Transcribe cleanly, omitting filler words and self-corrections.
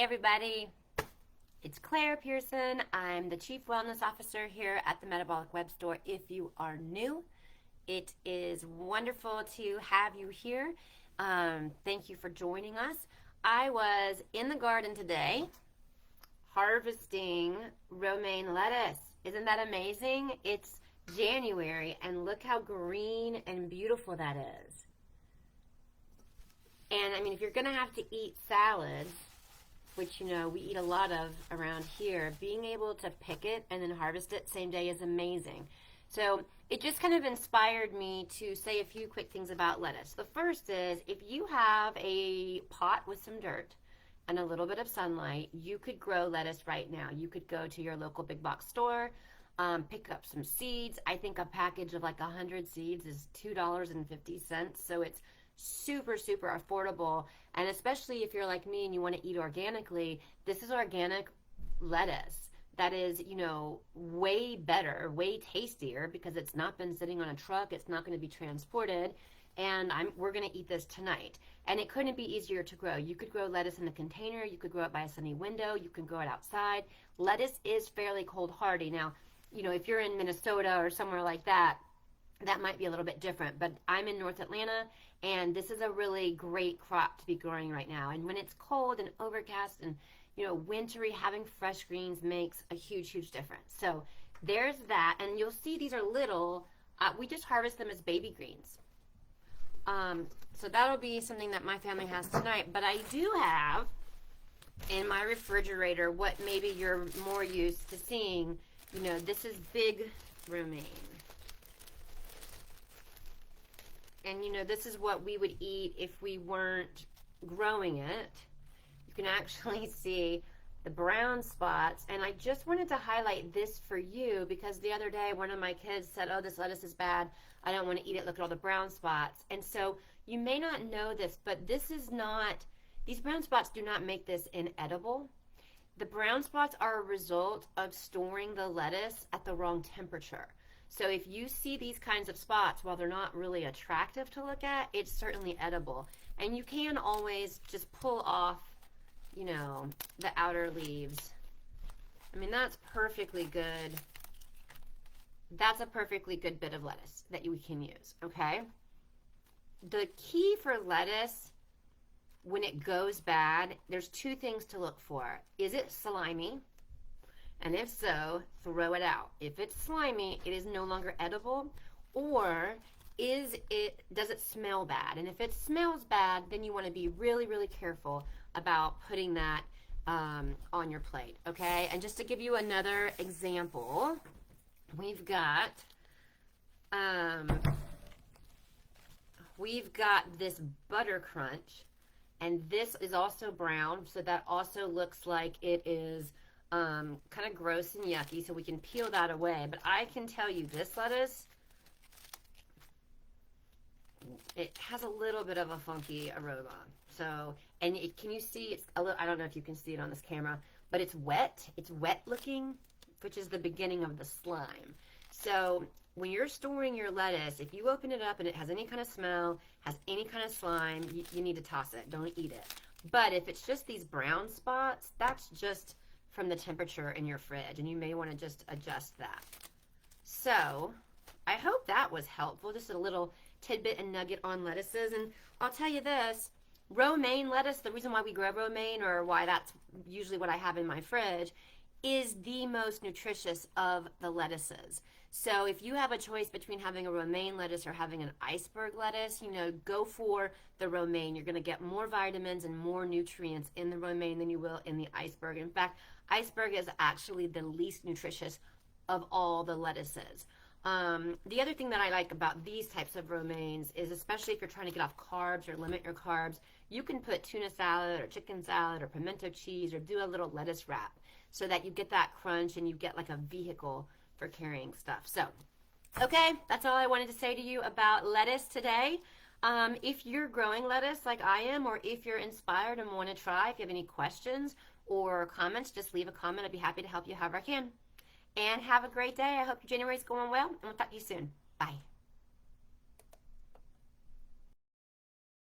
everybody. It's Claire Pearson. I'm the Chief Wellness Officer here at the Metabolic Web Store. If you are new, it is wonderful to have you here. Thank you for joining us. I was in the garden today harvesting romaine lettuce. Isn't that amazing? It's January and look how green and beautiful that is. And I mean, if you're gonna have to eat salads, which you know we eat a lot of around here, being able to pick it and then harvest it same day is amazing. So it just kind of inspired me to say a few quick things about lettuce. The first is, if you have a pot with some dirt and a little bit of sunlight, you could grow lettuce right now. You could go to your local big box store, pick up some seeds. I think a package of like 100 seeds is $2.50, so it's super affordable. And especially if you're like me and you want to eat organically, this is organic lettuce that is, you know, way better, way tastier, because it's not been sitting on a truck, it's not going to be transported, and we're going to eat this tonight. And it couldn't be easier to grow. You could grow lettuce in a container, you could grow it by a sunny window, you can grow it outside. Lettuce is fairly cold hardy. Now, you know, if you're in Minnesota or somewhere like that, that might be a little bit different, but I'm in North Atlanta, and this is a really great crop to be growing right now. And when it's cold and overcast and, you know, wintry, having fresh greens makes a huge difference. So there's that, and you'll see these are little, we just harvest them as baby greens. So that'll be something that my family has tonight, but I do have in my refrigerator what maybe you're more used to seeing. You know, this is big romaine. And you know, this is what we would eat if we weren't growing it. You can actually see the brown spots. And I just wanted to highlight this for you because the other day one of my kids said, oh, this lettuce is bad, I don't want to eat it, look at all the brown spots. And so you may not know this, but this is not, these brown spots do not make this inedible. The brown spots are a result of storing the lettuce at the wrong temperature. So if you see these kinds of spots, while they're not really attractive to look at, it's certainly edible. And you can always just pull off, you know, the outer leaves. I mean, that's perfectly good. That's a perfectly good bit of lettuce that you can use, okay? The key for lettuce, when it goes bad, there's two things to look for. Is it slimy? And if so, throw it out. If it's slimy, it is no longer edible. Or does it smell bad? And if it smells bad, then you want to be really careful about putting that on your plate, okay? And just to give you another example, we've got this butter crunch, and this is also brown, so that also looks like it is kind of gross and yucky, so we can peel that away. But I can tell you, this lettuce, it has a little bit of a funky aroma. So, and can you see, it's a little, I don't know if you can see it on this camera, but it's wet looking, which is the beginning of the slime. So when you're storing your lettuce, if you open it up and it has any kind of smell, has any kind of slime, you need to toss it, don't eat it. But if it's just these brown spots, that's just from the temperature in your fridge, and you may want to just adjust that. So I hope that was helpful, just a little tidbit and nugget on lettuces. And I'll tell you this, romaine lettuce, the reason why we grow romaine, or why that's usually what I have in my fridge, is the most nutritious of the lettuces. So if you have a choice between having a romaine lettuce or having an iceberg lettuce, you know, go for the romaine. You're going to get more vitamins and more nutrients in the romaine than you will in the iceberg. In fact, iceberg is actually the least nutritious of all the lettuces. The other thing that I like about these types of romaines is, especially if you're trying to get off carbs or limit your carbs, you can put tuna salad or chicken salad or pimento cheese or do a little lettuce wrap so that you get that crunch and you get like a vehicle for carrying stuff. So, okay, that's all I wanted to say to you about lettuce today. If you're growing lettuce like I am, or if you're inspired and want to try, if you have any questions or comments, just leave a comment. I'd be happy to help you however I can. And have a great day. I hope your January is going well, and we'll talk to you soon. Bye.